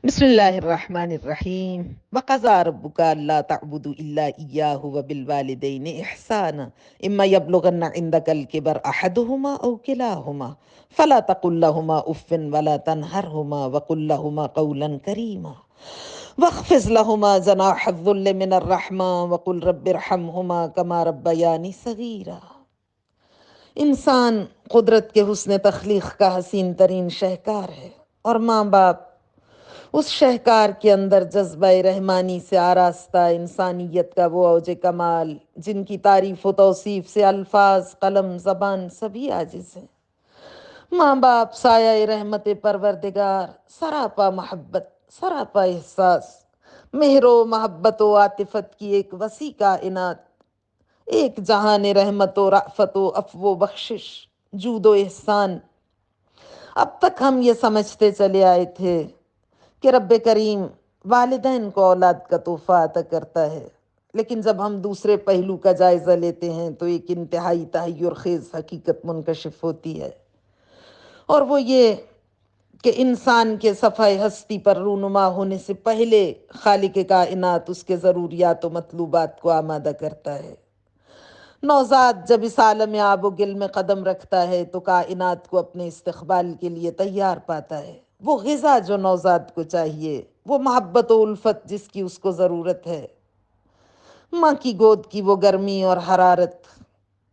بسم اللہ الرحمن الرحیم وقضى ربك الا تعبدوا الا اياه وبالوالدين احسانا اما يبلغن عندك الكبر احدهما او كلاهما فلا تقل لهما اف ولا تنهرهما وقل لهما قولا كريما واخفض لهما جناح الذل من الرحمة وقل رب ارحمهما كما ربياني صغيرا۔ انسان قدرت کے حسن تخلیق کا حسین ترین شہکار ہے، اور ماں باپ اس شہکار کے اندر جذبہ رحمانی سے آراستہ انسانیت کا وہ اوج کمال جن کی تعریف و توصیف سے الفاظ، قلم، زبان سبھی عاجز ہیں۔ ماں باپ سایہ رحمت پروردگار، سراپا محبت، سراپا احساس، مہر و محبت و عاطفت کی ایک وسیع کائنات، ایک جہان رحمت و رأفت و عفو و بخشش، جود و احسان۔ اب تک ہم یہ سمجھتے چلے آئے تھے کہ رب کریم والدین کو اولاد کا تحفہ عطا کرتا ہے، لیکن جب ہم دوسرے پہلو کا جائزہ لیتے ہیں تو ایک انتہائی تحیر خیز حقیقت منکشف ہوتی ہے، اور وہ یہ کہ انسان کے صفحہ ہستی پر رونما ہونے سے پہلے خالق کائنات اس کے ضروریات و مطلوبات کو آمادہ کرتا ہے۔ نوزاد جب اس عالم آب و گل میں قدم رکھتا ہے تو کائنات کو اپنے استقبال کے لیے تیار پاتا ہے۔ وہ غذا جو نوزاد کو چاہیے، وہ محبت و الفت جس کی اس کو ضرورت ہے، ماں کی گود کی وہ گرمی اور حرارت،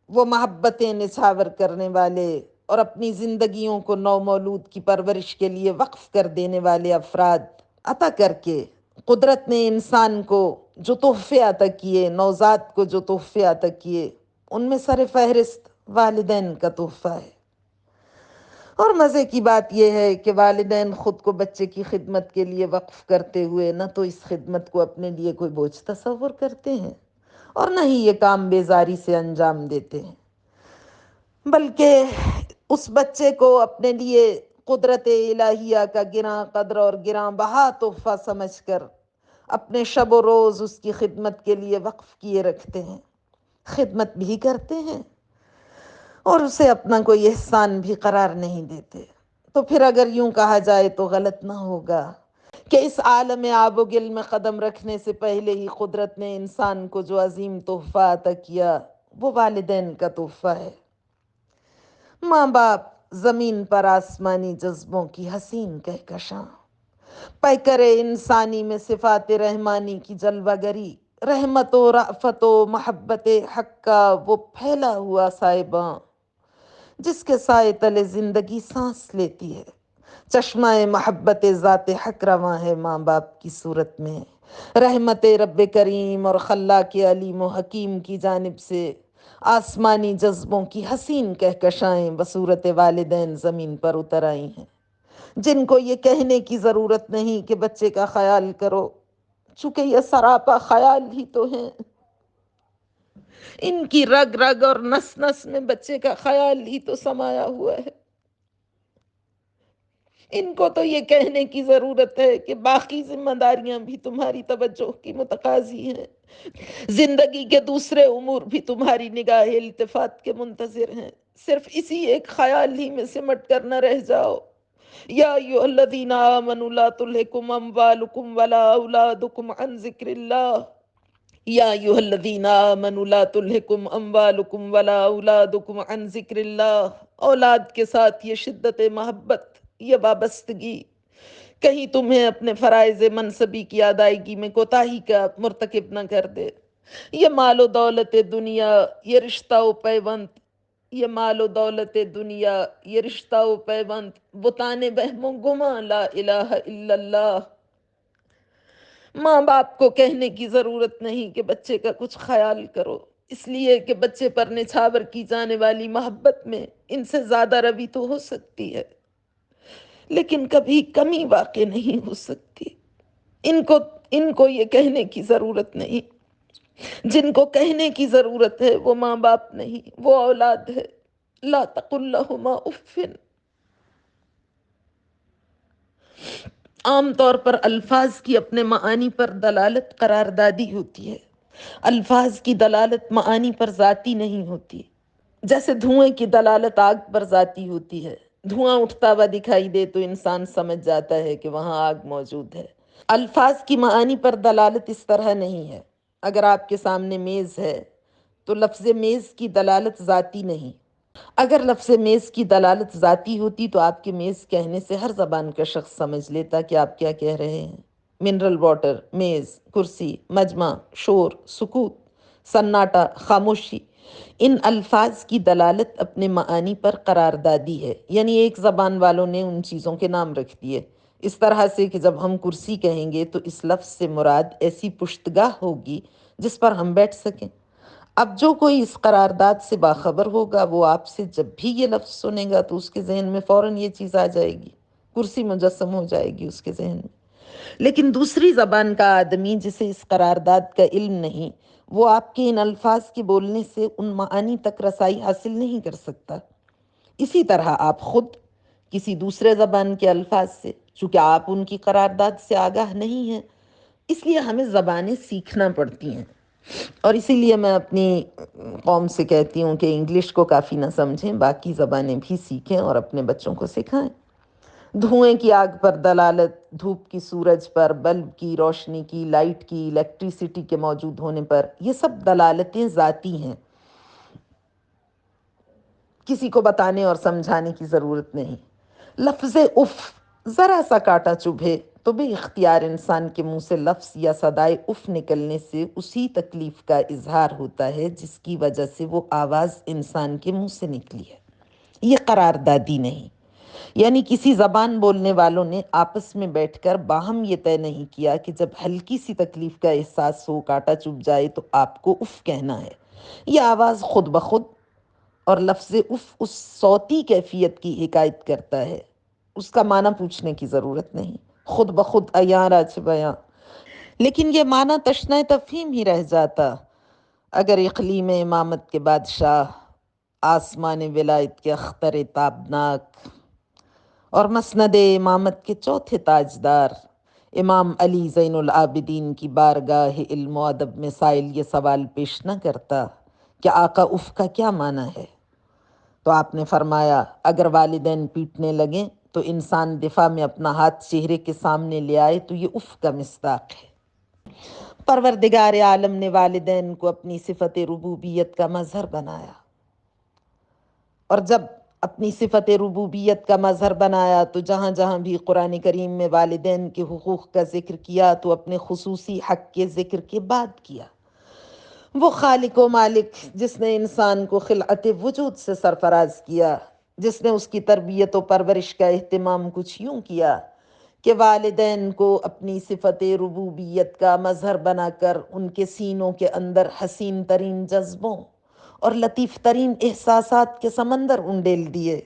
وہ محبتیں نچھاور کرنے والے اور اپنی زندگیوں کو نو مولود کی پرورش کے لیے وقف کر دینے والے افراد عطا کر کے قدرت نے انسان کو جو تحفے عطا کیے، نوزاد کو جو تحفے عطا کیے، ان میں سر فہرست والدین کا تحفہ ہے۔ اور مزے کی بات یہ ہے کہ والدین خود کو بچے کی خدمت کے لیے وقف کرتے ہوئے نہ تو اس خدمت کو اپنے لیے کوئی بوجھ تصور کرتے ہیں اور نہ ہی یہ کام بیزاری سے انجام دیتے ہیں، بلکہ اس بچے کو اپنے لیے قدرت الہیہ کا گراں قدر اور گراں بہا تحفہ سمجھ کر اپنے شب و روز اس کی خدمت کے لیے وقف کیے رکھتے ہیں، خدمت بھی کرتے ہیں اور اسے اپنا کوئی احسان بھی قرار نہیں دیتے۔ تو پھر اگر یوں کہا جائے تو غلط نہ ہوگا کہ اس عالم آب و گل میں قدم رکھنے سے پہلے ہی قدرت نے انسان کو جو عظیم تحفہ عطا کیا وہ والدین کا تحفہ ہے۔ ماں باپ زمین پر آسمانی جذبوں کی حسین کہکشاں، پیکر انسانی میں صفات رحمانی کی جلوہ گری، رحمت و رأفت و محبت حق کا وہ پھیلا ہوا سائباں جس کے سائے تلے زندگی سانس لیتی ہے۔ چشمہ محبت ذات حق رواں ہے ماں باپ کی صورت میں، رحمت رب کریم اور خلاق علیم و حکیم کی جانب سے آسمانی جذبوں کی حسین کہکشائیں بصورت والدین زمین پر اتر آئی ہیں، جن کو یہ کہنے کی ضرورت نہیں کہ بچے کا خیال کرو، چونکہ یہ سراپا خیال ہی تو ہیں۔ ان کی رگ رگ اور نس نس میں بچے کا خیال ہی تو سمایا ہوا ہے۔ ان کو تو یہ کہنے کی ضرورت ہے کہ باقی ذمہ داریاں بھی تمہاری توجہ کی متقاضی ہیں، زندگی کے دوسرے امور بھی تمہاری نگاہ التفات کے منتظر ہیں، صرف اسی ایک خیال ہی میں سمٹ کر نہ رہ جاؤ۔ یا ایھا الذین آمنوا لا تلھکم اموالکم ولا اولادکم عن ذکر اللہ، یا ایھا الذین آمنوا لا تلھکم اموالکم ولا اولادکم عن ذکر اللہ۔ اولاد کے ساتھ یہ شدت محبت، یہ وابستگی کہیں تمہیں اپنے فرائض منصبی کی ادائیگی میں کوتاہی کا مرتکب نہ کر دے۔ یہ مال و دولت دنیا، یہ رشتہ و پیوند، یہ مال و دولت دنیا، یہ رشتہ و پیوند، بتانے بہم و گماں لا الہ الا اللہ۔ ماں باپ کو کہنے کی ضرورت نہیں کہ بچے کا کچھ خیال کرو، اس لیے کہ بچے پر نچھاور کی جانے والی محبت میں ان سے زیادہ روی تو ہو سکتی ہے، لیکن کبھی کمی واقع نہیں ہو سکتی۔ ان کو یہ کہنے کی ضرورت نہیں۔ جن کو کہنے کی ضرورت ہے وہ ماں باپ نہیں، وہ اولاد ہے۔ لا تقل لہما اف۔ عام طور پر الفاظ کی اپنے معانی پر دلالت قراردادی ہوتی ہے، الفاظ کی دلالت معانی پر ذاتی نہیں ہوتی، جیسے دھوئیں کی دلالت آگ پر ذاتی ہوتی ہے، دھواں اٹھتا ہوا دکھائی دے تو انسان سمجھ جاتا ہے کہ وہاں آگ موجود ہے۔ الفاظ کی معانی پر دلالت اس طرح نہیں ہے۔ اگر آپ کے سامنے میز ہے تو لفظ میز کی دلالت ذاتی نہیں۔ اگر لفظ میز کی دلالت ذاتی ہوتی تو آپ کے میز کہنے سے ہر زبان کا شخص سمجھ لیتا کہ آپ کیا کہہ رہے ہیں۔ منرل واٹر، میز، کرسی، مجمع، شور، سکوت، سناٹا، خاموشی، ان الفاظ کی دلالت اپنے معانی پر قراردادی ہے، یعنی ایک زبان والوں نے ان چیزوں کے نام رکھ دیے، اس طرح سے کہ جب ہم کرسی کہیں گے تو اس لفظ سے مراد ایسی پشتگاہ ہوگی جس پر ہم بیٹھ سکیں۔ اب جو کوئی اس قرارداد سے باخبر ہوگا وہ آپ سے جب بھی یہ لفظ سنے گا تو اس کے ذہن میں فوراً یہ چیز آ جائے گی، کرسی مجسم ہو جائے گی اس کے ذہن میں۔ لیکن دوسری زبان کا آدمی جسے اس قرارداد کا علم نہیں، وہ آپ کے ان الفاظ کے بولنے سے ان معانی تک رسائی حاصل نہیں کر سکتا۔ اسی طرح آپ خود کسی دوسرے زبان کے الفاظ سے، چونکہ آپ ان کی قرارداد سے آگاہ نہیں ہیں، اس لیے ہمیں زبانیں سیکھنا پڑتی ہیں۔ اور اسی لیے میں اپنی قوم سے کہتی ہوں کہ انگلش کو کافی نہ سمجھیں، باقی زبانیں بھی سیکھیں اور اپنے بچوں کو سکھائیں۔ دھوئیں کی آگ پر دلالت، دھوپ کی سورج پر، بلب کی روشنی کی، لائٹ کی، الیکٹریسٹی کے موجود ہونے پر، یہ سب دلالتیں ذاتی ہیں، کسی کو بتانے اور سمجھانے کی ضرورت نہیں۔ لفظ اف ذرا سا کاٹا چبھے تو بے اختیار انسان کے منہ سے لفظ یا صدائے اف نکلنے سے اسی تکلیف کا اظہار ہوتا ہے جس کی وجہ سے وہ آواز انسان کے منہ سے نکلی ہے۔ یہ قراردادی نہیں، یعنی کسی زبان بولنے والوں نے آپس میں بیٹھ کر باہم یہ طے نہیں کیا کہ جب ہلکی سی تکلیف کا احساس ہو، کاٹا چبھ جائے تو آپ کو اف کہنا ہے۔ یہ آواز خود بخود، اور لفظ اف اس صوتی کیفیت کی حکایت کرتا ہے، اس کا معنی پوچھنے کی ضرورت نہیں، خود بخود عیاں راچ بیاں۔ لیکن یہ معنی تشنہ تفہیم ہی رہ جاتا اگر اقلیم امامت کے بادشاہ، آسمان ولایت کے اختر تابناک اور مسند امامت کے چوتھے تاجدار امام علی زین العابدین کی بارگاہ علم و ادب میں سائل یہ سوال پیش نہ کرتا کہ آقا اف کا کیا معنی ہے، تو آپ نے فرمایا اگر والدین پیٹنے لگیں تو انسان دفاع میں اپنا ہاتھ چہرے کے سامنے لے آئے تو یہ اف کا مصداق ہے۔ پروردگار عالم نے والدین کو اپنی صفت ربوبیت کا مظہر بنایا، اور جب اپنی صفت ربوبیت کا مظہر بنایا تو جہاں جہاں بھی قرآن کریم میں والدین کے حقوق کا ذکر کیا تو اپنے خصوصی حق کے ذکر کے بعد کیا۔ وہ خالق و مالک جس نے انسان کو خلعت وجود سے سرفراز کیا، جس نے اس کی تربیت و پرورش کا اہتمام کچھ یوں کیا کہ والدین کو اپنی صفت ربوبیت کا مظہر بنا کر ان کے سینوں کے اندر حسین ترین جذبوں اور لطیف ترین احساسات کے سمندر انڈیل دیے۔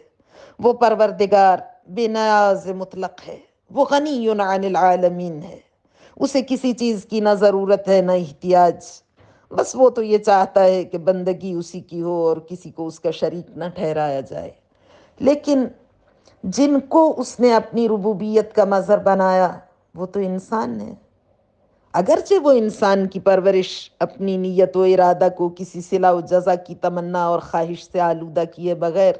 وہ پروردگار بے نیاز مطلق ہے، وہ غنی عن العالمین ہے، اسے کسی چیز کی نہ ضرورت ہے نہ احتیاج، بس وہ تو یہ چاہتا ہے کہ بندگی اسی کی ہو اور کسی کو اس کا شریک نہ ٹھہرایا جائے۔ لیکن جن کو اس نے اپنی ربوبیت کا مظہر بنایا وہ تو انسان ہے، اگرچہ وہ انسان کی پرورش اپنی نیت و ارادہ کو کسی صلہ و جزا کی تمنا اور خواہش سے آلودہ کیے بغیر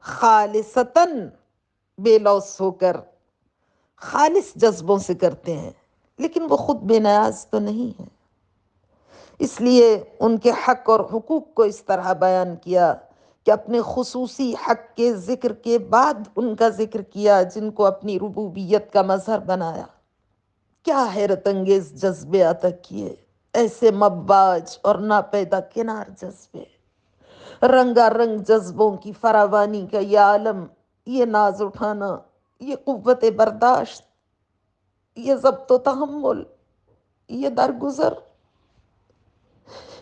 خالصتاً بے لوث ہو کر خالص جذبوں سے کرتے ہیں، لیکن وہ خود بے نیاز تو نہیں ہے۔ اس لیے ان کے حق اور حقوق کو اس طرح بیان کیا کہ اپنے خصوصی حق کے ذکر کے بعد ان کا ذکر کیا جن کو اپنی ربوبیت کا مظہر بنایا۔ کیا حیرت انگیز جذبے عطا کیے، ایسے مباج اور ناپیدا کنار جذبے، رنگا رنگ جذبوں کی فراوانی کا یہ عالم، یہ ناز اٹھانا، یہ قوت برداشت، یہ ضبط و تحمل، یہ درگزر،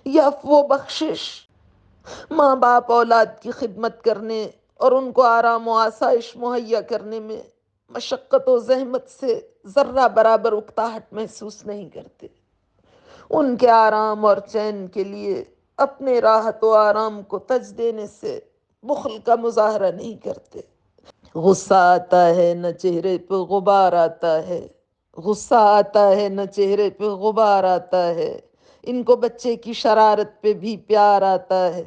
یہ عفو و بخشش، ماں باپ اولاد کی خدمت کرنے اور ان کو آرام و آسائش مہیا کرنے میں مشقت و زحمت سے ذرہ برابر اکتاہٹ محسوس نہیں کرتے، ان کے آرام اور چین کے لیے اپنے راحت و آرام کو تج دینے سے بخل کا مظاہرہ نہیں کرتے۔ غصہ آتا ہے نہ چہرے پہ غبار آتا ہے، غصہ آتا ہے نہ چہرے پہ غبار آتا ہے، ان کو بچے کی شرارت پہ بھی پیار آتا ہے۔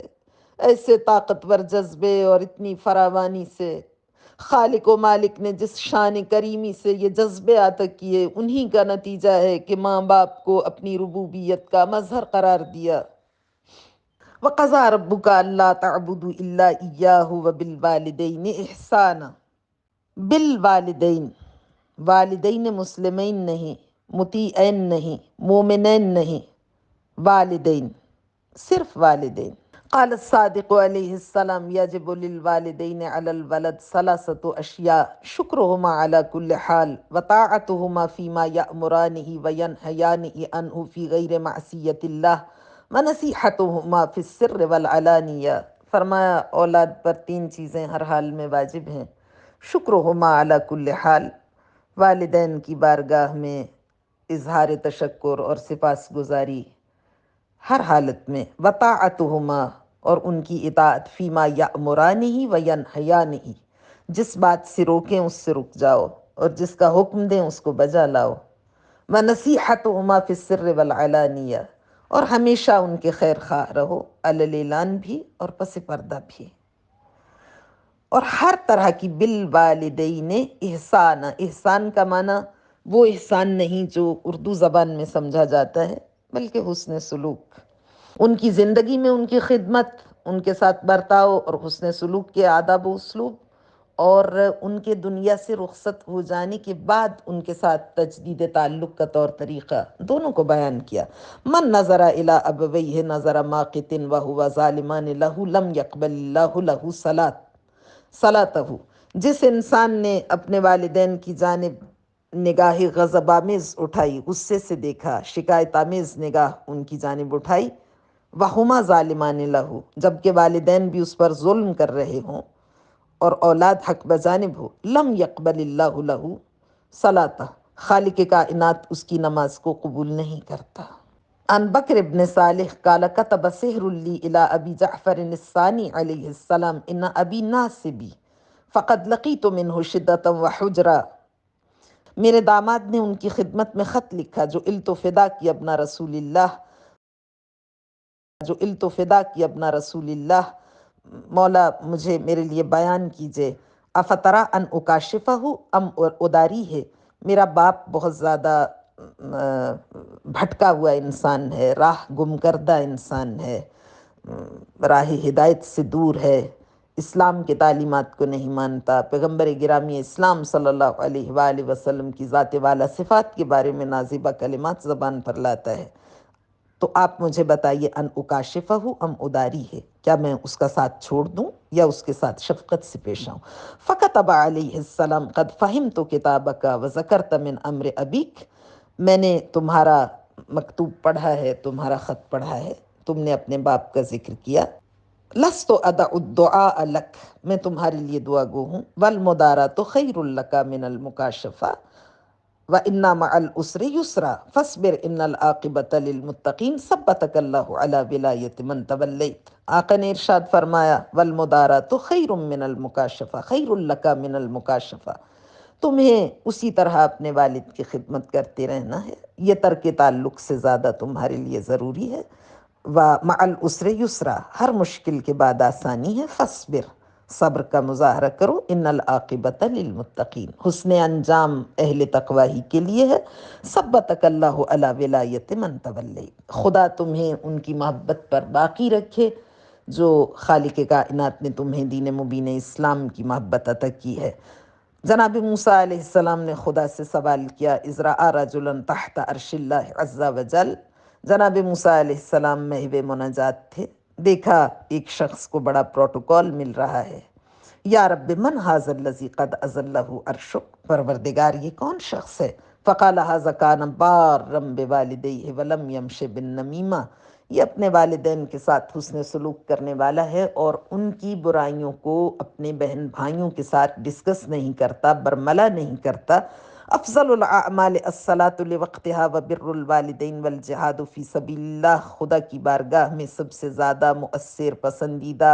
ایسے طاقتور جذبے اور اتنی فراوانی سے خالق و مالک نے جس شان کریمی سے یہ جذبے عطا کیے، انہی کا نتیجہ ہے کہ ماں باپ کو اپنی ربوبیت کا مظہر قرار دیا۔ وَقَضَىٰ رَبُّكَ أَلَّا تَعْبُدُوا إِلَّا إِيَّاهُ وَبِالْوَالِدَيْنِ إِحْسَانًا۔ بالوالدین، والدین مسلمین نہیں، مطیعین نہیں، مومنین نہیں، والدین، صرف والدین۔ قال الصادق علیہ السلام یجب للوالدین علی الولد ثلاثۃ اشیاء شکرہما علی کل حال وطاعتہما فیما یأمرانہ وینہیانہ عنہ فی غیر معصیۃ اللہ ونصیحتہما فی السر والعلانیہ۔ فرمایا اولاد پر تین چیزیں ہر حال میں واجب ہیں: شکرہما علی کل حال، والدین کی بارگاہ میں اظہار تشکر اور سپاس گزاری ہر حالت میں، وطاعتہما، اور ان کی اطاعت، فیما یأمرانہ وینہیانہ، جس بات سے روکیں اس سے رک جاؤ اور جس کا حکم دیں اس کو بجا لاؤ، ونصیحتہما فی السر والعلانیہ، اور ہمیشہ ان کے خیر خواہ رہو، علی الاعلان بھی اور پس پردہ بھی۔ اور ہر طرح کی بالوالدین احسان، احسان کا معنی وہ احسان نہیں جو اردو زبان میں سمجھا جاتا ہے، بلکہ حسن سلوک، ان کی زندگی میں ان کی خدمت، ان کے ساتھ برتاؤ اور حسن سلوک کے آداب و اسلوب، اور ان کے دنیا سے رخصت ہو جانے کے بعد ان کے ساتھ تجدید تعلق کا طور طریقہ دونوں کو بیان کیا۔ من نظر الی ابویہ نظر ماقت وہو ظالمان لہ لم یقبل اللہ لہ صلاتہ، جس انسان نے اپنے والدین کی جانب نگاہ غضب آمیز اٹھائی، غصے سے دیکھا، شکایت آمیز نگاہ ان کی جانب اٹھائی، وہما ظالمان لہ، جبکہ والدین بھی اس پر ظلم کر رہے ہوں اور اولاد حق بجانب ہو، لم یقبل اللہ لہ صلاتہ، خالق کائنات اس کی نماز کو قبول نہیں کرتا۔ عن بکر ابن صالح قال كتب سحر لی الى ابی جعفر الثانی علیہ السلام ان ابی ناصبی فقد لقیت منہ شدتا وحجرا۔ میرے داماد نے ان کی خدمت میں خط لکھا، جو التفدا کی ابنا رسول اللہ، مولا مجھے میرے لیے بیان کیجئے۔ افترا ان اکاشفہ ام اداری ہے، میرا باپ بہت زیادہ بھٹکا ہوا انسان ہے، راہ گم کردہ انسان ہے، راہ ہدایت سے دور ہے، اسلام کے تعلیمات کو نہیں مانتا، پیغمبر گرامی اسلام صلی اللہ علیہ وآلہ وسلم کی ذات والا صفات کے بارے میں نازیبہ کلمات زبان پر لاتا ہے، تو آپ مجھے بتائیے ان اکاشفہ ام اداری ہے، کیا میں اس کا ساتھ چھوڑ دوں یا اس کے ساتھ شفقت سے پیش آؤں؟ فکتب علیہ السلام قد فہمت کتابک وذکرت من امر ابیک، میں نے تمہارا مکتوب پڑھا ہے، تمہارا خط پڑھا ہے، تم نے اپنے باپ کا ذکر کیا۔ لست ادع الدعاء لک، میں تمہارے لیے دعا گو ہوں، والمدارات خیر لک من المکاشفہ وَإِنَّ مَعَ الْعُسْرِ يُسْرًا فَاصْبِرْ إِنَّ الْعَاقِبَةَ لِلْمُتَّقِينَ ثَبَّتَكَ اللَّهُ عَلَى وِلَایَةِ مَنْ تَوَلَّیْتَ۔ آقا نے ارشاد فرمایا وَالْمُدَارَاتُ خَيْرٌ مِّنَ الْمُكَاشَفَةِ خَيْرٌ لَكَ مِنَ الْمُكَاشَفَةِ، تمہیں اسی طرح اپنے والد کی خدمت کرتے رہنا ہے، یہ ترک تعلق سے زیادہ تمہارے لیے ضروری ہے۔ وَمَعَ الْعُسْرِ يُسْرًا، ہر مشکل کے بعد آسانی ہے، فَاصْبِرْ، صبر کا مظاہرہ کرو، ان العاقبۃ للمتقین، حسن انجام اہل تقوی ہی کے لیے ہے۔ ثبتک اللہ علی ولایت من تولیت، خدا تمہیں ان کی محبت پر باقی رکھے جو خالق کائنات نے تمہیں دین مبین اسلام کی محبت عطا کی ہے۔ جناب موسیٰ علیہ السلام نے خدا سے سوال کیا، اذ رأى رجلا تحت عرش اللہ عز وجل، جناب موسیٰ علیہ السلام محو مناجات تھے، دیکھا ایک شخص کو بڑا پروٹوکول مل رہا ہے، یا رب من ھذا الذی قد اذلہ عرشک، پروردگار یہ کون شخص ہے؟ فقال ھذا کان بارا بوالدیہ ولم یمش بالنمیمہ، یہ اپنے والدین کے ساتھ حسن سلوک کرنے والا ہے اور ان کی برائیوں کو اپنے بہن بھائیوں کے ساتھ ڈسکس نہیں کرتا، برملا نہیں کرتا۔ افضل الاعمال الصلاۃ لوقتها وبر الوالدین والجہاد فی سبیل اللہ، خدا کی بارگاہ میں سب سے زیادہ مؤثر، پسندیدہ،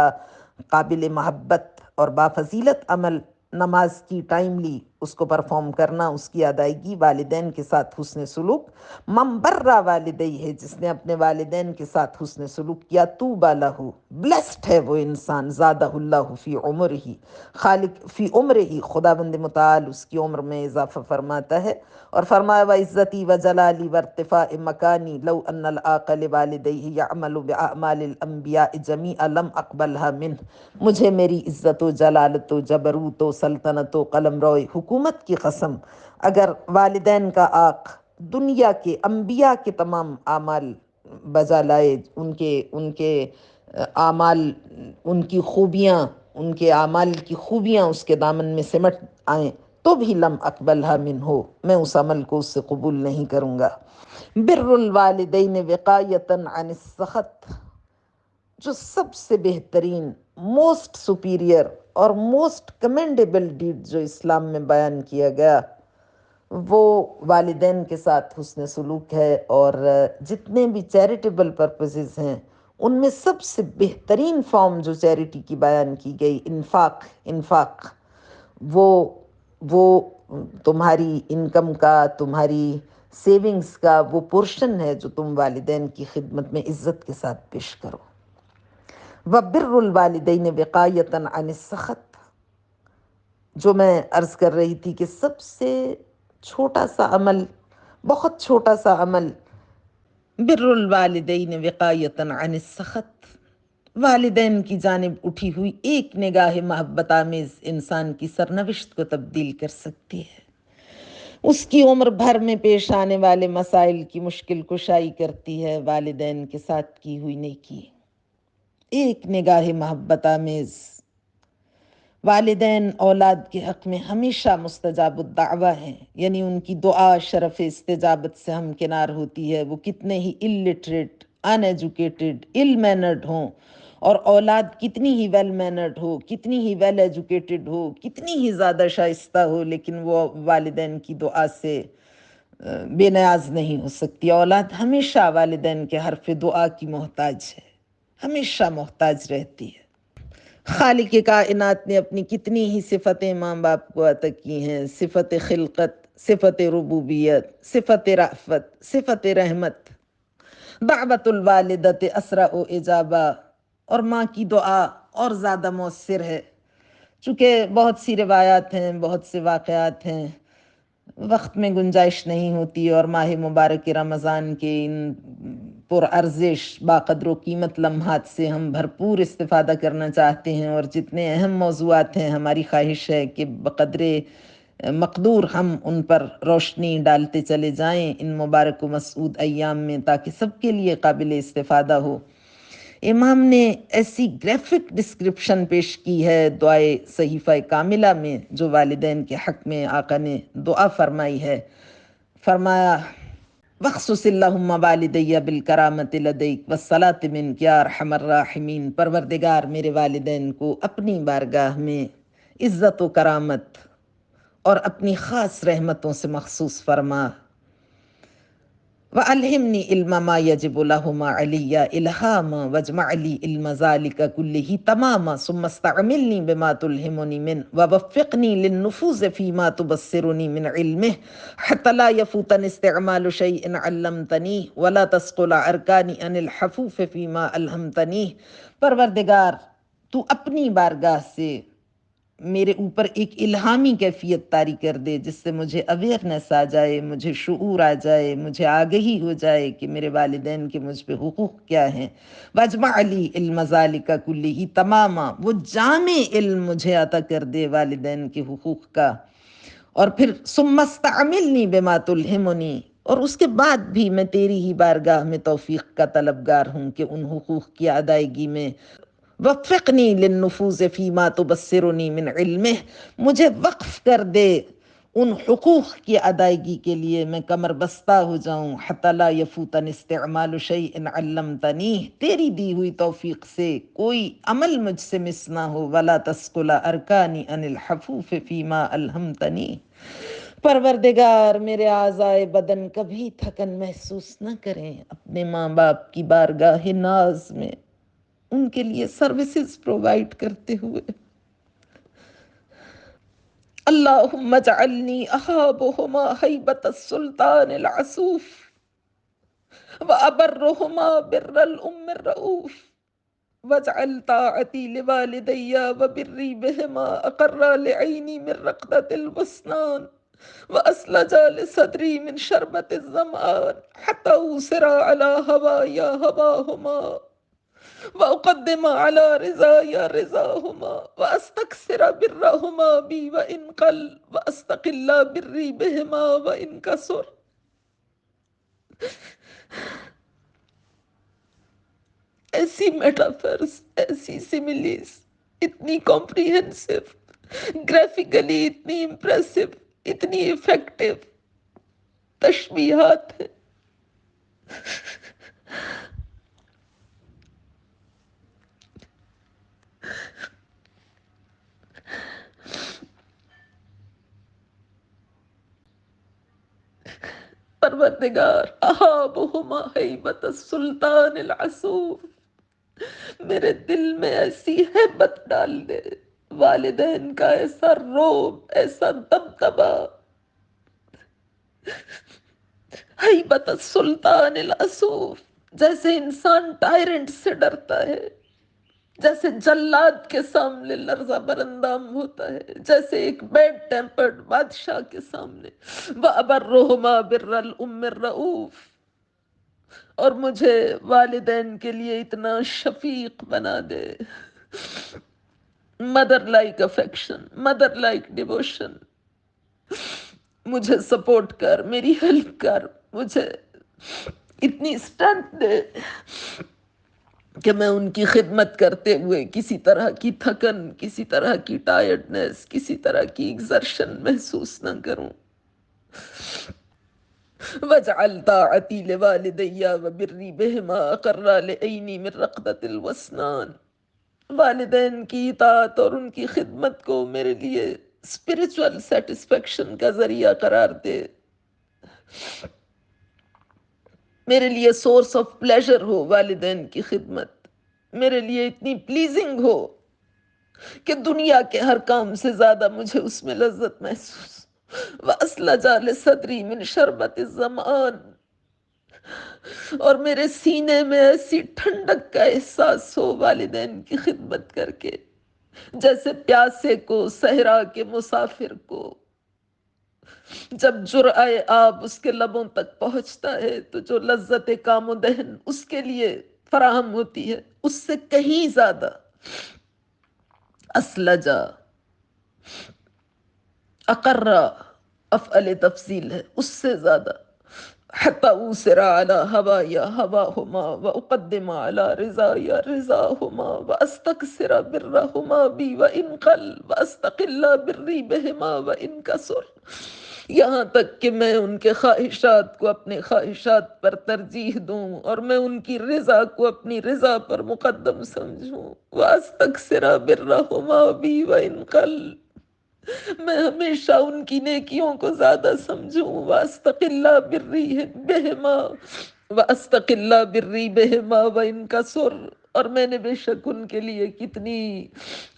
قابل محبت اور بافضیلت عمل نماز کی ٹائملی اس کو پرفارم کرنا، اس کی ادائیگی، والدین کے ساتھ حسن سلوک۔ من برا والدیہ ہے، جس نے اپنے والدین کے ساتھ حسن سلوک کیا، طوبی لہ، بلیسڈ ہے وہ انسان، زادہ اللہ فی عمرہ، خالق فی عمرہ، خداوند متعال اس کی عمر میں اضافہ فرماتا ہے، اور فرمایا وعزتی وجلالی وارتفاع مکانی لو ان العاقل والدیہ یعمل باعمال الانبیاء جمیعا لم اقبلها منہ، مجھے میری عزت و جلالت و جبروت و سلطنت و قلمرو حکومت کی قسم، اگر والدین کا آق دنیا کے انبیاء کے تمام اعمال بجا لائے، ان کے اعمال، ان کی خوبیاں، ان کے اعمال کی خوبیاں اس کے دامن میں سمٹ آئیں، تو بھی لم اقبلہ منہ، میں اس عمل کو اس سے قبول نہیں کروں گا۔ بر الوالدین وقایۃ عن السخط، جو سب سے بہترین، موسٹ سپیریئر اور موسٹ کمینڈیبل ڈیڈ جو اسلام میں بیان کیا گیا، وہ والدین کے ساتھ حسن سلوک ہے، اور جتنے بھی چیریٹیبل پرپسز ہیں ان میں سب سے بہترین فارم جو چیریٹی کی بیان کی گئی، انفاق، وہ تمہاری انکم کا، تمہاری سیونگز کا وہ پورشن ہے جو تم والدین کی خدمت میں عزت کے ساتھ پیش کرو۔ وَبِرُّ الْوَالِدَيْنِ وِقَایَةً عَنِ السَّخَط، جو میں عرض کر رہی تھی کہ سب سے چھوٹا سا عمل، بہت چھوٹا سا عمل، بر الوالدین وقایۃً عن السخط، والدین کی جانب اٹھی ہوئی ایک نگاہ محبت آمیز انسان کی سرنوشت کو تبدیل کر سکتی ہے، اس کی عمر بھر میں پیش آنے والے مسائل کی مشکل کشائی کرتی ہے۔ والدین کے ساتھ کی ہوئی نیکی، ایک نگاہ محبت آمیز۔ والدین اولاد کے حق میں ہمیشہ مستجاب الدعویٰ ہیں، یعنی ان کی دعا شرف استجابت سے ہمکنار ہوتی ہے، وہ کتنے ہی الٹریٹ، ان ایجوکیٹڈ، ill مینرڈ ہوں، اور اولاد کتنی ہی ویل مینرڈ ہو، کتنی ہی ویل ایجوکیٹڈ ہو، کتنی ہی زیادہ شائستہ ہو، لیکن وہ والدین کی دعا سے بے نیاز نہیں ہو سکتی۔ اولاد ہمیشہ والدین کے حرف دعا کی محتاج ہے، ہمیشہ محتاج رہتی ہے۔ خالق کائنات نے اپنی کتنی ہی صفتیں ماں باپ کو عطا کی ہیں، صفت خلقت، صفت ربوبیت، صفت رأفت، صفت رحمت۔ دعوت الوالدت اسرع و اجابہ، اور ماں کی دعا اور زیادہ مؤثر ہے۔ چونکہ بہت سی روایات ہیں، بہت سے واقعات ہیں، وقت میں گنجائش نہیں ہوتی، اور ماہ مبارک رمضان کے ان پر ارزش باقدر و قیمت لمحات سے ہم بھرپور استفادہ کرنا چاہتے ہیں، اور جتنے اہم موضوعات ہیں ہماری خواہش ہے کہ بقدر مقدور ہم ان پر روشنی ڈالتے چلے جائیں ان مبارک و مسعود ایام میں، تاکہ سب کے لیے قابل استفادہ ہو۔ امام نے ایسی گرافک ڈسکرپشن پیش کی ہے دعائے صحیفہ کاملہ میں، جو والدین کے حق میں آقا نے دعا فرمائی ہے۔ فرمایا وَخْصُصِ اللہم والدی بالکرامت لدیک والصلاة منک یا ارحم الراحمین، پروردگار میرے والدین کو اپنی بارگاہ میں عزت و کرامت اور اپنی خاص رحمتوں سے مخصوص فرما۔ وَأَلْهِمْنِي عِلْمَ مَا يَجِبُ لَهُمَا عَلِيَّ إِلْهَامًا وَاجْمَعْ لِي عِلْمَ ذَلِكَ كُلِّهِ تَمَامًا ثُمَّ اسْتَعْمِلْنِي بِمَا تُلْهِمُنِي مِنْهُ وَوَفِّقْنِي لِلنُّفُوذِ فِيمَا تُبَصِّرُنِي مِنْ عِلْمِهِ حَتَّى لَا يَفُوتَنِي اسْتِعْمَالُ شَيْءٍ عَلَّمْتَنِيهِ وَلَا تَثْقُلَ أَرْكَانِي عَنِ الْحَفُوفِ فِيمَا أَلْهَمْتَنِيهِ۔ پروردگار تو اپنی بارگاہ سے میرے اوپر ایک الہامی کیفیت طاری کر دے، جس سے مجھے اویئرنیس آ جائے، مجھے شعور آ جائے، مجھے آگہی ہو جائے کہ میرے والدین کے مجھ پہ حقوق کیا ہیں۔ واجمع لی علم ذالک کلہ تماما، وہ جامع علم مجھے عطا کر دے والدین کے حقوق کا۔ اور پھر ثم استعملنی بما تلہمنی، اور اس کے بعد بھی میں تیری ہی بارگاہ میں توفیق کا طلبگار ہوں کہ ان حقوق کی ادائیگی میں وفقنی للنفوذ فیما تبصرنی من علمہ، مجھے وقف کر دے ان حقوق کی ادائیگی کے لیے میں کمر بستہ ہو جاؤں۔ حتی لا یفوتن استعمال شیء علمتنیہ، تیری دی ہوئی توفیق سے کوئی عمل مجھ سے مس نہ ہو۔ ولا تثقل ارکانی عن الحفوف فیما الہمتنی، پروردگار میرے اعضائے بدن کبھی تھکن محسوس نہ کریں اپنے ماں باپ کی بارگاہ ناز میں ان کے لیے سروسز پرووائڈ کرتے ہوئے۔ اللہم اجعلنی اخابہما ہیبت السلطان العسوف وابرہما بر الام الرؤوف واجعل طاعتی لوالدی وبری بہما اقر لعینی من رقدة البسنان واسلجا لصدری من شربت الظمآن حتی اوسر علی ہوایا ہواہما وأقدم على رضايا رضاهما وأستكثر برهما بي وإن قل وأستقل بري بهما وإن كثر. ایسی میٹافرس، ایسی سیملیز، اتنی کمپریہنسو، گرافکلی اتنی امپریسو، اتنی افیکٹو تشبیہات ہیں. پروردگار اہابہما ہیبت السلطان العسوف، میرے دل میں ایسی ہیبت ڈال دے، والدین کا ایسا روب، ایسا دبدبا، ہیبت السلطان العسوف، جیسے انسان ٹائرنٹ سے ڈرتا ہے، جیسے جلاد کے سامنے لرزہ برندام ہوتا ہے، جیسے ایک بیڈ ٹیمپرڈ بادشاہ کے سامنے. وَأَبَرُّهُمَا بِرَّ الْأُمِّ الرَّؤُوفِ، اور مجھے والدین کے لیے اتنا شفیق بنا دے. Mother like affection, mother like devotion. مجھے سپورٹ کر، میری ہیلپ کر، مجھے اتنی اسٹرینتھ دے کہ میں ان کی خدمت کرتے ہوئے کسی طرح کی تھکن، کسی طرح کی ٹائرڈنس، کسی طرح کی ایگزرشن محسوس نہ کروں. وَاجْعَلْ طَاعَتِي لِوَالِدَيَّ وَبِرِّي بِهِمَا أَقَرَّ لِعَيْنِي مِن رَقْدَةِ الْوَسْنَانِ. والدین کی اطاعت اور ان کی خدمت کو میرے لیے اسپرچول سیٹسفیکشن کا ذریعہ قرار دے، میرے لیے سورس آف پلیزر ہو. والدین کی خدمت میرے لیے اتنی پلیزنگ ہو کہ دنیا کے ہر کام سے زیادہ مجھے اس میں لذت محسوس. وَأَسْلَجَ لِصَدْرِي مِنْ شَرْبَةِ الظَّمْآنِ، اور میرے سینے میں ایسی ٹھنڈک کا احساس ہو والدین کی خدمت کر کے، جیسے پیاسے کو، صحرا کے مسافر کو جب جرعۂ آب اس کے لبوں تک پہنچتا ہے تو جو لذت کام و دہن اس کے لیے فراہم ہوتی ہے، اس سے کہیں زیادہ. اسلجا، اقرا افعل تفضیل ہے، اس سے زیادہ. حتی اوسر علی ہوایا ہواہما واقدم علی رضایا رضاہما واستکثر برہما بی وان قل واستقل بری بہما وان کثر. یہاں تک کہ میں ان کے خواہشات کو اپنے خواہشات پر ترجیح دوں اور میں ان کی رضا کو اپنی رضا پر مقدم سمجھوں. واستکثر برہما بی وان قل، میں ہمیشہ ان کی نیکیوں کو زیادہ سمجھوں. واستقل بری بہما واستقل بری بہما وان کثر، اور میں نے بے شک ان کے لیے کتنی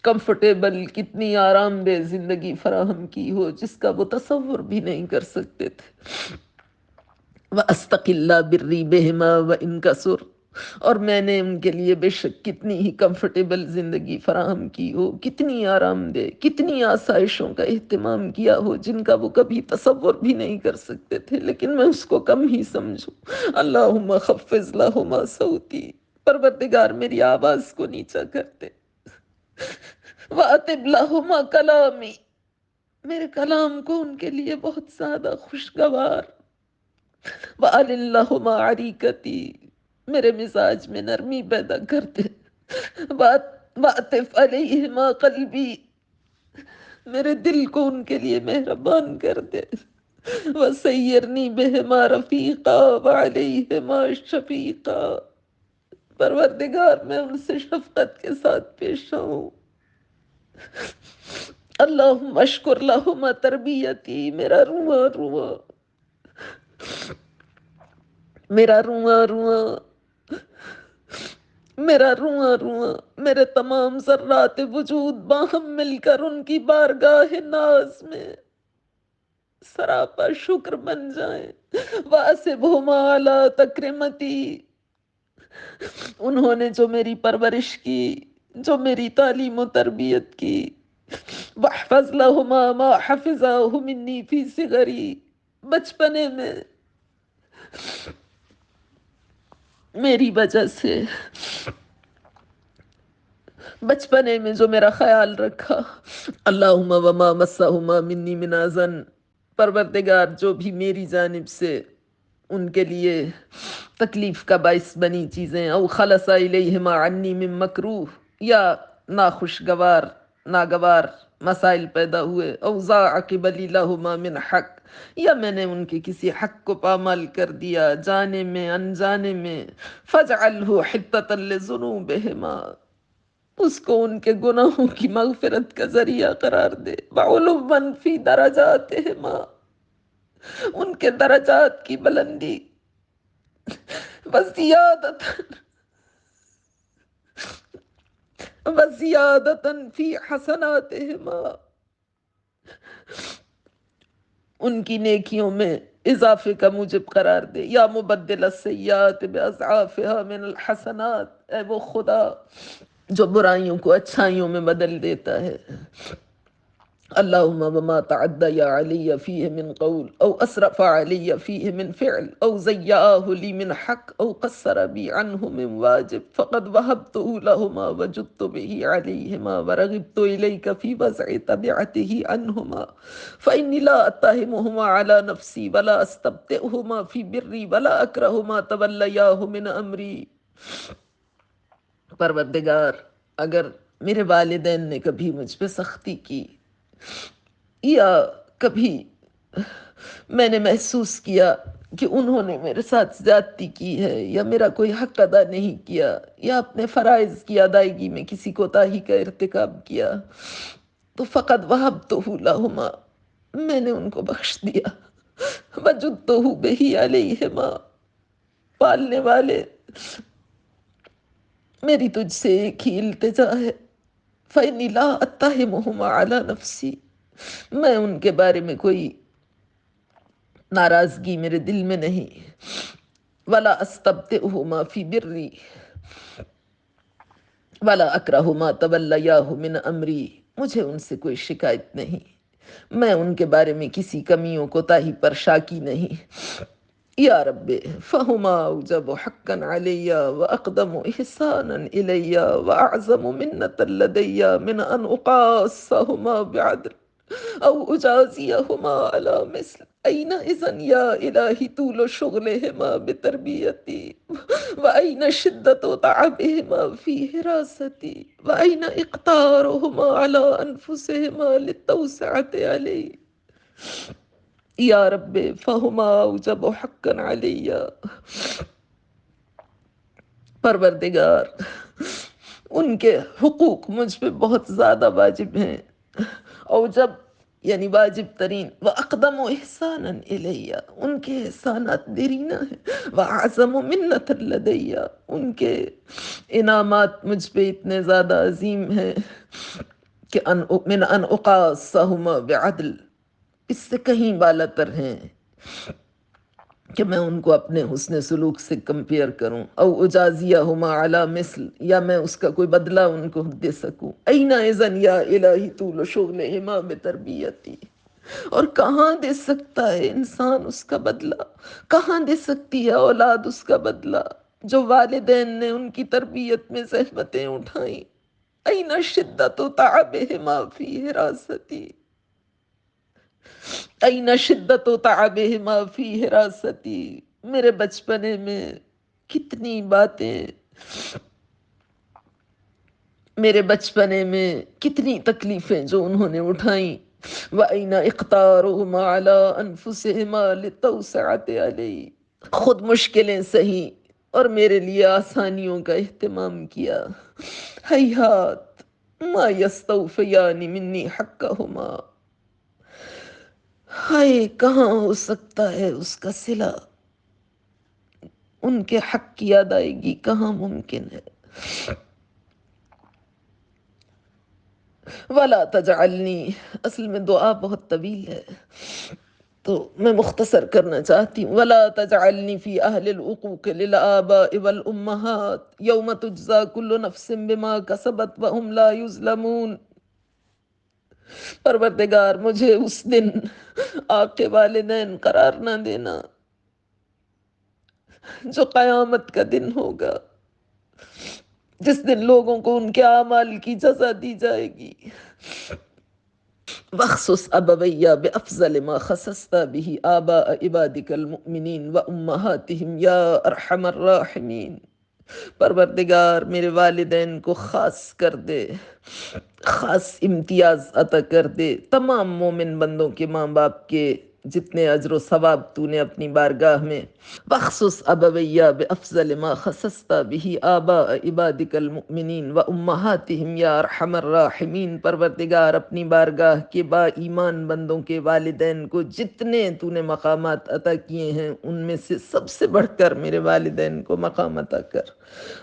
کمفرٹیبل، کتنی آرام دہ زندگی فراہم کی ہو جس کا وہ تصور بھی نہیں کر سکتے تھے. وَأَسْتَقِلَّ بِرِّي بِهِمَا وَإِنْ كَثُرَ، اور میں نے ان کے لیے بے شک کتنی ہی کمفرٹیبل زندگی فراہم کی ہو، کتنی آرام دہ، کتنی آسائشوں کا اہتمام کیا ہو جن کا وہ کبھی تصور بھی نہیں کر سکتے تھے، لیکن میں اس کو کم ہی سمجھوں. اللہم خفض لہما صوتی، پروردگار میری آواز کو نیچا کر دے. وَأَطِبْ لَهُمَا کلامی، میرے کلام کو ان کے لیے بہت زیادہ خوشگوار. وَأَلِنْ لَهُمَا عَرِيكَتِي، میرے مزاج میں نرمی پیدا کر دے. وَأَطِفْ عَلَيْهِمَا قَلْبِي، میرے دل کو ان کے لیے مہربان کر دے. وَسَيِّرْنِي بِهِمَا رَفِيقًا وَعَلَيْهِمَا شَفِيقًا، پروردگار میں ان سے شفقت کے ساتھ پیش آؤں. اللہم اشکر لہما تربیتی، میرا رواں رواں، میرا رواں رواں میرا رواں رواں، میرے تمام ذرات وجود باہم مل کر ان کی بارگاہ ناز میں سراپا شکر بن جائیں۔ واسبہما علی تکرمتی، انہوں نے جو میری پرورش کی، جو میری تعلیم و تربیت کی، واحفظ لہما ما حفظہ منی فی صغری، بچپنے میں میری وجہ سے، بچپنے میں جو میرا خیال رکھا، اللہم وما مسہما منی من اذن، پروردگار جو بھی میری جانب سے ان کے لیے تکلیف کا باعث بنی چیزیں، او خلص الیہما عنی من مکروہ، یا ناخوشگوار ناگوار مسائل پیدا ہوئے، او ضاع قبلی لہما من حق، یا میں نے ان کے کسی حق کو پامال کر دیا جانے میں انجانے میں، فاجعلہ حطۃ لذنوبہما، اس کو ان کے گناہوں کی مغفرت کا ذریعہ قرار دے، وعلوا فی درجاتہما، ان کے درجات کی بلندی، وزیادت وزیادتاً فی حسناتہما، ان کی نیکیوں میں اضافے کا موجب قرار دے، یا مبدل السیئات باضعافها من الحسنات، اے وہ خدا جو برائیوں کو اچھائیوں میں بدل دیتا ہے، اللہم وما تعدی علی فیہ من قول، او اسرف علی فیہ من فعل، او ضیعہ لی من حق، او قصر بی عنہ من واجب، فقد وہبتہ لہما وجدت بہ علیہما ورغبت الیک فی وضع تبعتہ عنہما، فانی لا اتہمہما علی نفسی ولا استبطئہما فی بری ولا اکرہ ما تولیاہ من امری۔ پروردگار، اگر میرے والدین نے کبھی مجھ پہ سختی کی، یا کبھی میں نے محسوس کیا کہ انہوں نے میرے ساتھ زیادتی کی ہے، یا میرا کوئی حق ادا نہیں کیا، یا اپنے فرائض کی ادائیگی میں کسی کوتاہی کا ارتکاب کیا، تو فقط وہبتہ لہما، میں نے ان کو بخش دیا، وجدتہ بہ علیہما، پالنے والے میری تجھ سے ایک ہی التجا ہے، فإنی لا اتہمہما علی نفسی، میں ان کے بارے میں کوئی ناراضگی میرے دل میں نہیں، ولا استبطئہما فی بری ولا اکرہ ما تولیاہ من امری، مجھے ان سے کوئی شکایت نہیں، میں ان کے بارے میں کسی کمیوں کوتاہی پر شاکی نہیں۔ یا رب، فہما اوجب حقا علی واقدم احسانا الی واعظم منة لدی من ان اقاصہما بعدل او اجازیہما علی مثل، این اذن یا الہی طول شغلہما بتربیتی، وأين شدة تعبهما في حراستي، وأين إقتارهما على أنفسهما للتوسعة علي، یا رب فہما اوجب حقا علی، پروردگار ان کے حقوق مجھ پہ بہت زیادہ واجب ہیں، اور جب یعنی واجب ترین، وَأَقْدَمُ احسانا الیہ، ان کے احسانات دیرینہ ہیں، وَأَعْظَمُ مِنَّةً لَدَيَّ، ان کے انعامات مجھ پہ اتنے زیادہ عظیم ہیں کہ من ان اقاصہما بعدل، اس سے کہیں بالا تر ہیں کہ میں ان کو اپنے حسن سلوک سے کمپیئر کروں، او اجازیہما علی مثل، یا میں اس کا کوئی بدلہ ان کو دے سکوں، این اذن یا الہی طول شغلہما بتربیتی، اور کہاں دے سکتا ہے انسان اس کا بدلہ، کہاں دے سکتی ہے اولاد اس کا بدلہ جو والدین نے ان کی تربیت میں زحمتیں اٹھائیں، این شدت تعبہما فی حراستی، این شدت تعبہما فی حراستی، میرے بچپنے میں کتنی باتیں، میرے بچپنے میں کتنی تکلیفیں جو انہوں نے اٹھائیں، وَأَيْنَ اِقْتَارُهُمَا عَلَىٰ أَنفُسِهِمَا لِلتَّوْسَعَةِ عَلَيْهِ، خود مشکلیں سہی اور میرے لیے آسانیوں کا اہتمام کیا، ہیہات ما یستوفیان منی حقہما، ہائے کہاں ہو سکتا ہے اس کا صلہ، ان کے حق کی ادائیگی کہاں ممکن ہے، ولا تجعلنی، اصل میں دعا بہت طویل ہے تو میں مختصر کرنا چاہتی ہوں. ولا تجعلنی فی اہل العقوق للآباء والامہات یوم تجزا کل نفس بما کسبت وہم لا یظلمون. پروردگار مجھے اس دن آق کے والدین قرار نہ دینا جو قیامت کا دن ہوگا، جس دن لوگوں کو ان کے اعمال کی جزا دی جائے گی. واخصص ابویہ بافضل ما خصصت به آباء عبادک المؤمنین وامہاتہم یا ارحم الراحمین. پروردگار میرے والدین کو خاص کر دے، خاص امتیاز عطا کر دے. تمام مومن بندوں کے ماں باپ کے جتنے اجر و ثواب تو نے اپنی بارگاہ میں بخصوص ابویہ بافضل ما خصصت به آباء عبادک المؤمنین و امہاتہم یا ارحم الراحمین. پروردگار اپنی بارگاہ کے با ایمان بندوں کے والدین کو جتنے تو نے مقامات عطا کیے ہیں ان میں سے سب سے بڑھ کر میرے والدین کو مقام عطا کر.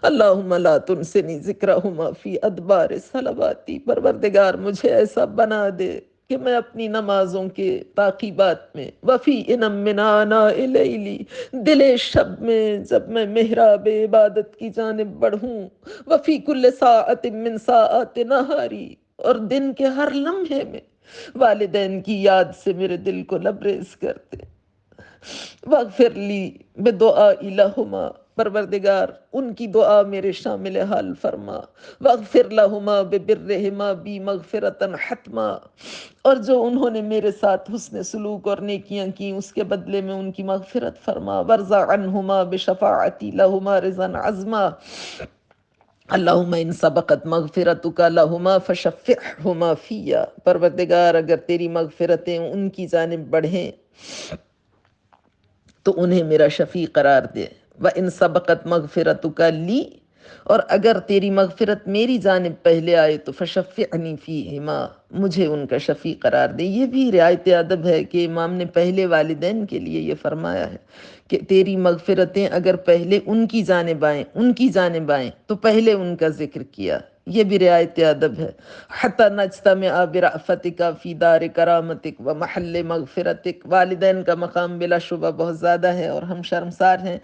اللہم لا تنسنی ذکرہما فی ادبار صلواتی. پروردگار مجھے ایسا بنا دے کہ میں اپنی نمازوں کے تعقیبات میں وفی انم من آناء اللیلی، دل شب میں جب میں محراب عبادت کی جانب بڑھوں، وفی کل ساعت من ساعات نہاری، اور دن کے ہر لمحے میں والدین کی یاد سے میرے دل کو لبریز کر دے. واغفر لی بدعائی لہما. پروردگار ان کی دعا میرے شامل حال فرما. واغفر لہما ببرہما بی مغفرتا حتما. اور جو انہوں نے میرے ساتھ حسن سلوک اور نیکیاں کی اس کے بدلے میں ان کی مغفرت فرما. وارض عنہما بشفاعتی لہما رضا عظما. اللہم ان سبقت مغفرتک لہما فشفعہما فیا. پروردگار اگر تیری مغفرتیں ان کی جانب بڑھیں تو انہیں میرا شفیع قرار دے. وَإِن سبقت مغفرتک لی، اور اگر تیری مغفرت میری جانب پہلے آئے تو فشفعنی فیہما، مجھے ان کا شفیع قرار دے. یہ بھی رعایت ادب ہے کہ امام نے پہلے والدین کے لیے یہ فرمایا ہے کہ تیری مغفرتیں اگر پہلے ان کی جانب آئیں تو پہلے ان کا ذکر کیا. یہ بھی رعایت ادب ہے. حتی نجتمع برأفتک فی دار کرامتک و محل مغفرتک. والدین کا مقام بلا شبہ بہت زیادہ ہے اور ہم شرمسار ہیں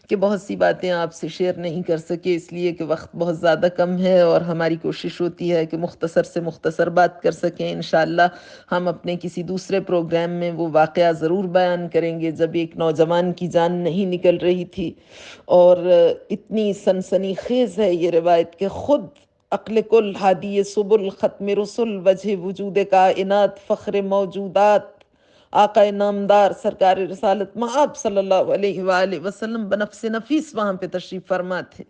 کہ بہت سی باتیں آپ سے شیئر نہیں کر سکے، اس لیے کہ وقت بہت زیادہ کم ہے، اور ہماری کوشش ہوتی ہے کہ مختصر سے مختصر بات کر سکیں. انشاءاللہ ہم اپنے کسی دوسرے پروگرام میں وہ واقعہ ضرور بیان کریں گے جب ایک نوجوان کی جان نہیں نکل رہی تھی. اور اتنی سنسنی خیز ہے یہ روایت کہ خود عقل کل ہادی سبل ختم رسل وجہ وجود کائنات فخر موجودات آقا نامدار سرکار رسالت مآب صلی اللہ علیہ وآلہ وسلم بنفس نفیس وہاں پہ تشریف فرما تھے،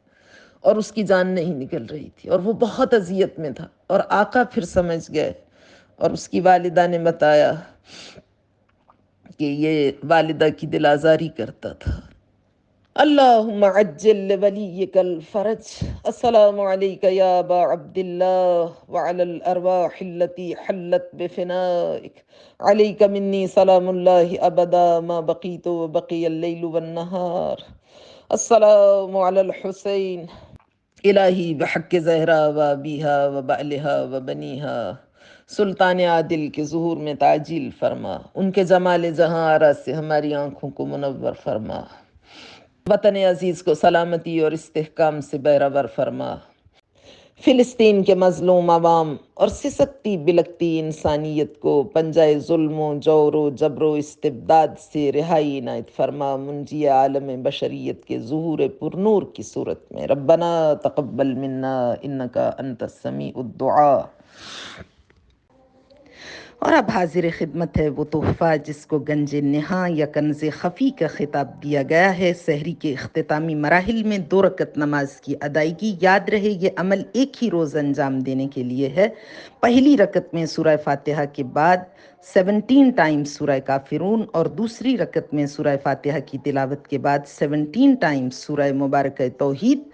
اور اس کی جان نہیں نکل رہی تھی اور وہ بہت اذیت میں تھا. اور آقا پھر سمجھ گئے اور اس کی والدہ نے بتایا کہ یہ والدہ کی دل آزاری کرتا تھا. اللہم عجل لولیک الفرج. السلام علیک یا ابا عبداللہ وعلی الارواح التي حلت بفنائک. علیک منی سلام اللہ ابدا ما بقیت وبقی اللیل والنہار. السلام علی الحسین. الہی بحق زہرا و ابیہا و بعلہا و بنیہا سلطان عادل کے ظہور میں تعجیل فرما. ان کے جمال جہاں آرا سے ہماری آنکھوں کو منور فرما. وطن عزیز کو سلامتی اور استحکام سے بہرور فرما. فلسطین کے مظلوم عوام اور سسکتی بلکتی انسانیت کو پنجہ ظلم و جور و جبر و استبداد سے رہائی عنایت فرما. منجی عالم بشریت کے ظہور پر نور کی صورت میں. ربنا تقبل منا انکا انت السمیع الدعاء. اور اب حاضر خدمت ہے وہ تحفہ جس کو گنج نہاں یا کنز خفی کا خطاب دیا گیا ہے. سحری کے اختتامی مراحل میں 2 رکعت نماز کی ادائیگی. یاد رہے یہ عمل ایک ہی روز انجام دینے کے لیے ہے. پہلی رکعت میں سورہ فاتحہ کے بعد 17 ٹائمز سورہ کافرون، اور دوسری رکعت میں سورہ فاتحہ کی تلاوت کے بعد 17 ٹائمز سورہ مبارکہ توحید،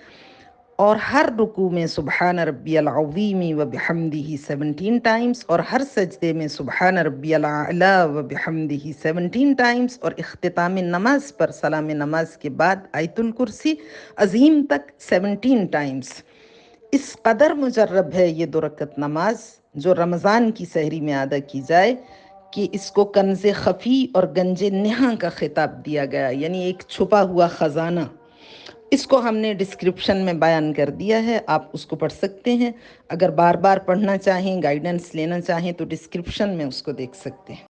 اور ہر رکوع میں سبحان ربی العظیم و بحمدہ 17 ٹائمز، اور ہر سجدے میں سبحان ربی الاعلی و بحمدہ 17 ٹائمز، اور اختتام نماز پر سلام نماز کے بعد آیت الکرسی عظیم تک 17 ٹائمز۔ اس قدر مجرب ہے یہ 2 رکعت نماز جو رمضان کی سحری میں ادا کی جائے کہ اس کو کنز خفی اور گنج نہاں کا خطاب دیا گیا، یعنی ایک چھپا ہوا خزانہ۔ اس کو ہم نے ڈسکرپشن میں بیان کر دیا ہے، آپ اس کو پڑھ سکتے ہیں۔ اگر بار بار پڑھنا چاہیں، گائیڈنس لینا چاہیں تو ڈسکرپشن میں اس کو دیکھ سکتے ہیں۔